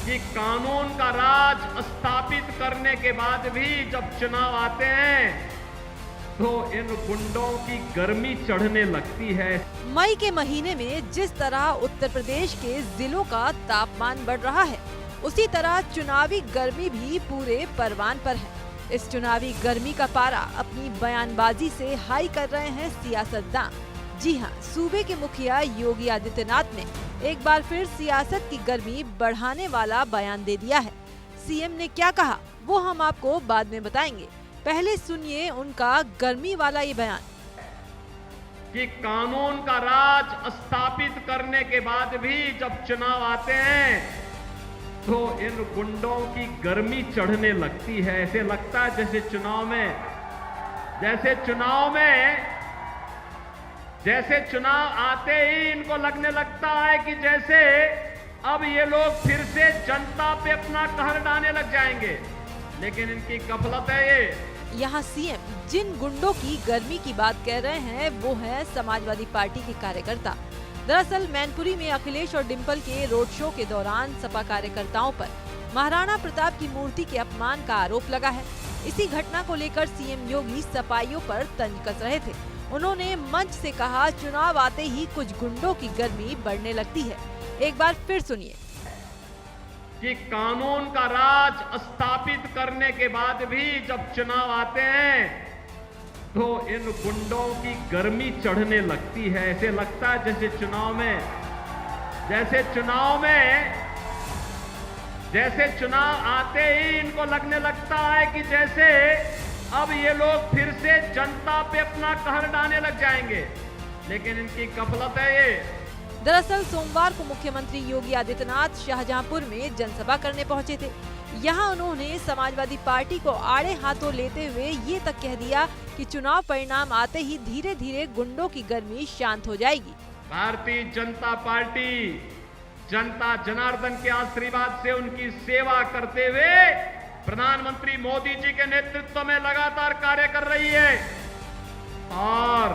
कि कानून का राज स्थापित करने के बाद भी जब चुनाव आते हैं तो इन गुंडों की गर्मी चढ़ने लगती है। मई के महीने में जिस तरह उत्तर प्रदेश के जिलों का तापमान बढ़ रहा है, उसी तरह चुनावी गर्मी भी पूरे परवान पर है। इस चुनावी गर्मी का पारा अपनी बयानबाजी से हाई कर रहे हैं सियासतदान। जी हां, सूबे के मुखिया योगी आदित्यनाथ ने एक बार फिर सियासत की गर्मी बढ़ाने वाला बयान दे दिया है। सीएम ने क्या कहा वो हम आपको बाद में बताएंगे, पहले सुनिए उनका गर्मी वाला ये बयान। कि कानून का राज स्थापित करने के बाद भी जब चुनाव आते हैं तो इन गुंडों की गर्मी चढ़ने लगती है। ऐसे लगता है जैसे चुनाव आते ही इनको लगने लगता है कि जैसे अब ये लोग फिर से जनता पे अपना कहर ढाने लग जाएंगे, लेकिन इनकी गफलत है ये। यहाँ सीएम जिन गुंडों की गर्मी की बात कह रहे हैं वो है समाजवादी पार्टी के कार्यकर्ता। दरअसल मैनपुरी में अखिलेश और डिंपल के रोड शो के दौरान सपा कार्यकर्ताओं पर महाराणा प्रताप की मूर्ति के अपमान का आरोप लगा है। इसी घटना को लेकर सीएम योगी सपाइयों पर तंज कस रहे थे। उन्होंने मंच से कहा, चुनाव आते ही कुछ गुंडों की गर्मी बढ़ने लगती है। एक बार फिर सुनिए। कि कानून का राज स्थापित करने के बाद भी जब चुनाव आते हैं तो इन गुंडों की गर्मी चढ़ने लगती है। ऐसे लगता है जैसे चुनाव आते ही इनको लगने लगता है कि जैसे अब ये लोग फिर से जनता पे अपना कहर ढाने लग जाएंगे, लेकिन इनकी गफलत है ये। दरअसल सोमवार को मुख्यमंत्री योगी आदित्यनाथ शाहजहांपुर में जनसभा करने पहुंचे थे। यहां उन्होंने समाजवादी पार्टी को आड़े हाथों लेते हुए ये तक कह दिया कि चुनाव परिणाम आते ही धीरे धीरे गुंडों की गर्मी शांत हो जाएगी। भारतीय जनता पार्टी जनता जनार्दन के आशीर्वाद से उनकी सेवा करते हुए प्रधानमंत्री मोदी जी के नेतृत्व में लगातार कार्य कर रही है और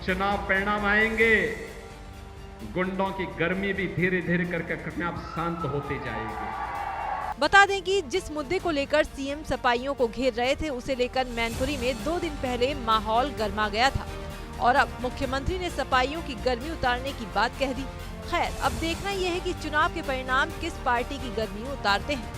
चुनाव परिणाम आएंगे, गुंडों की गर्मी भी धीरे धीरे करके अपने आप शांत होती जाएगी। बता दें कि जिस मुद्दे को लेकर सीएम सपाइयों को घेर रहे थे, उसे लेकर मैनपुरी में 2 दिन पहले माहौल गर्मा गया था और अब मुख्यमंत्री ने सपाइयों की गर्मी उतारने की बात कह दी। खैर, अब देखना यह है कि चुनाव के परिणाम किस पार्टी की गर्मी उतारते हैं।